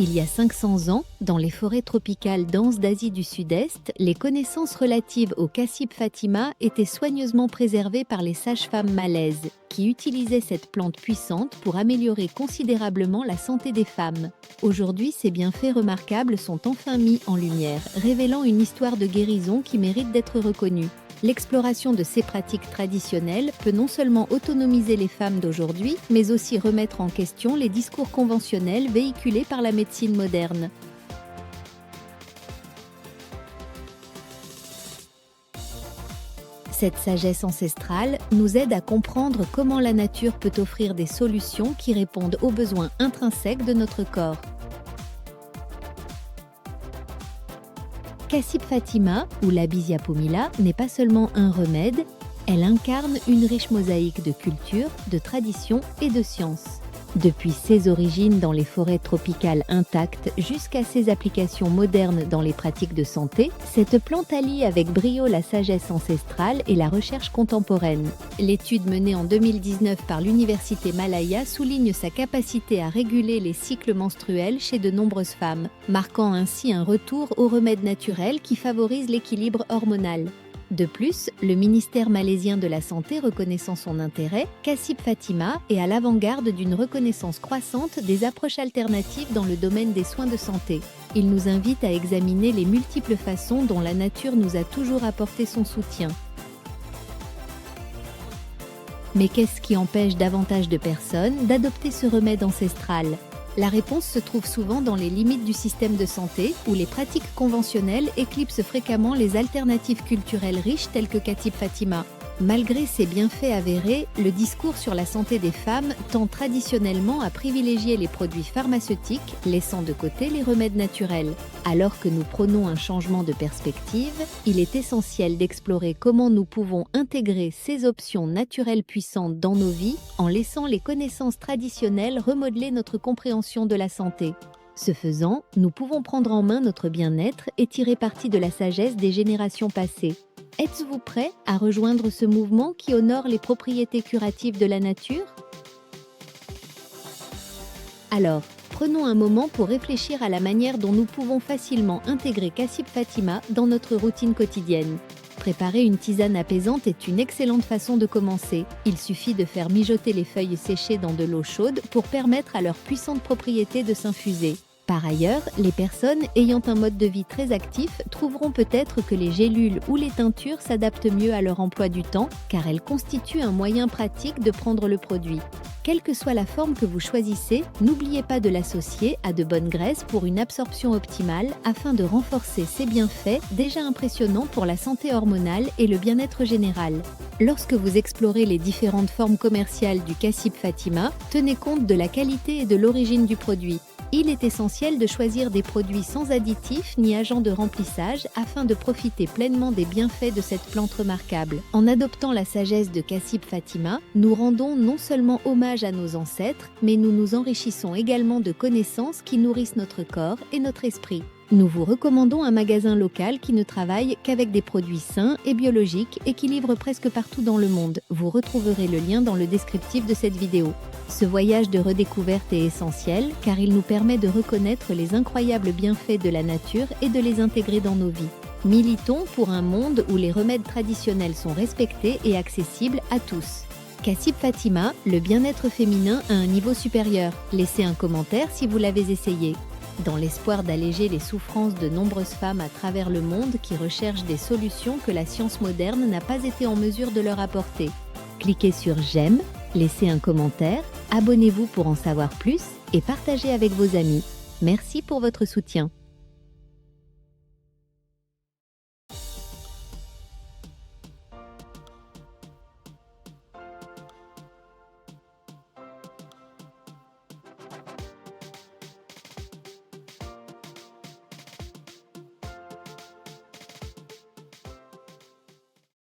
Il y a 500 ans, dans les forêts tropicales denses d'Asie du Sud-Est, les connaissances relatives au Cassib Fatima étaient soigneusement préservées par les sages-femmes malaises, qui utilisaient cette plante puissante pour améliorer considérablement la santé des femmes. Aujourd'hui, ces bienfaits remarquables sont enfin mis en lumière, révélant une histoire de guérison qui mérite d'être reconnue. L'exploration de ces pratiques traditionnelles peut non seulement autonomiser les femmes d'aujourd'hui, mais aussi remettre en question les discours conventionnels véhiculés par la médecine moderne. Cette sagesse ancestrale nous aide à comprendre comment la nature peut offrir des solutions qui répondent aux besoins intrinsèques de notre corps. Cassib Fatima, ou Labisia pumila, n'est pas seulement un remède, elle incarne une riche mosaïque de culture, de traditions et de sciences. Depuis ses origines dans les forêts tropicales intactes jusqu'à ses applications modernes dans les pratiques de santé, cette plante allie avec brio la sagesse ancestrale et la recherche contemporaine. L'étude menée en 2019 par l'Université Malaya souligne sa capacité à réguler les cycles menstruels chez de nombreuses femmes, marquant ainsi un retour aux remèdes naturels qui favorisent l'équilibre hormonal. De plus, le ministère malaisien de la Santé reconnaissant son intérêt, Cassib Fatima est à l'avant-garde d'une reconnaissance croissante des approches alternatives dans le domaine des soins de santé. Il nous invite à examiner les multiples façons dont la nature nous a toujours apporté son soutien. Mais qu'est-ce qui empêche davantage de personnes d'adopter ce remède ancestral ? La réponse se trouve souvent dans les limites du système de santé, où les pratiques conventionnelles éclipsent fréquemment les alternatives culturelles riches telles que Cassib Fatima. Malgré ses bienfaits avérés, le discours sur la santé des femmes tend traditionnellement à privilégier les produits pharmaceutiques, laissant de côté les remèdes naturels. Alors que nous prônons un changement de perspective, il est essentiel d'explorer comment nous pouvons intégrer ces options naturelles puissantes dans nos vies, en laissant les connaissances traditionnelles remodeler notre compréhension de la santé. Ce faisant, nous pouvons prendre en main notre bien-être et tirer parti de la sagesse des générations passées. Êtes-vous prêt à rejoindre ce mouvement qui honore les propriétés curatives de la nature ? Alors, prenons un moment pour réfléchir à la manière dont nous pouvons facilement intégrer Cassib Fatima dans notre routine quotidienne. Préparer une tisane apaisante est une excellente façon de commencer. Il suffit de faire mijoter les feuilles séchées dans de l'eau chaude pour permettre à leurs puissantes propriétés de s'infuser. Par ailleurs, les personnes ayant un mode de vie très actif trouveront peut-être que les gélules ou les teintures s'adaptent mieux à leur emploi du temps, car elles constituent un moyen pratique de prendre le produit. Quelle que soit la forme que vous choisissez, n'oubliez pas de l'associer à de bonnes graisses pour une absorption optimale afin de renforcer ses bienfaits déjà impressionnants pour la santé hormonale et le bien-être général. Lorsque vous explorez les différentes formes commerciales du Cassib Fatima, tenez compte de la qualité et de l'origine du produit. Il est essentiel de choisir des produits sans additifs ni agents de remplissage afin de profiter pleinement des bienfaits de cette plante remarquable. En adoptant la sagesse de Cassib Fatima, nous rendons non seulement hommage à nos ancêtres, mais nous nous enrichissons également de connaissances qui nourrissent notre corps et notre esprit. Nous vous recommandons un magasin local qui ne travaille qu'avec des produits sains et biologiques et qui livre presque partout dans le monde. Vous retrouverez le lien dans le descriptif de cette vidéo. Ce voyage de redécouverte est essentiel car il nous permet de reconnaître les incroyables bienfaits de la nature et de les intégrer dans nos vies. Militons pour un monde où les remèdes traditionnels sont respectés et accessibles à tous. Cassib Fatima, le bien-être féminin à un niveau supérieur. Laissez un commentaire si vous l'avez essayé. Dans l'espoir d'alléger les souffrances de nombreuses femmes à travers le monde qui recherchent des solutions que la science moderne n'a pas été en mesure de leur apporter. Cliquez sur j'aime, laissez un commentaire, abonnez-vous pour en savoir plus et partagez avec vos amis. Merci pour votre soutien.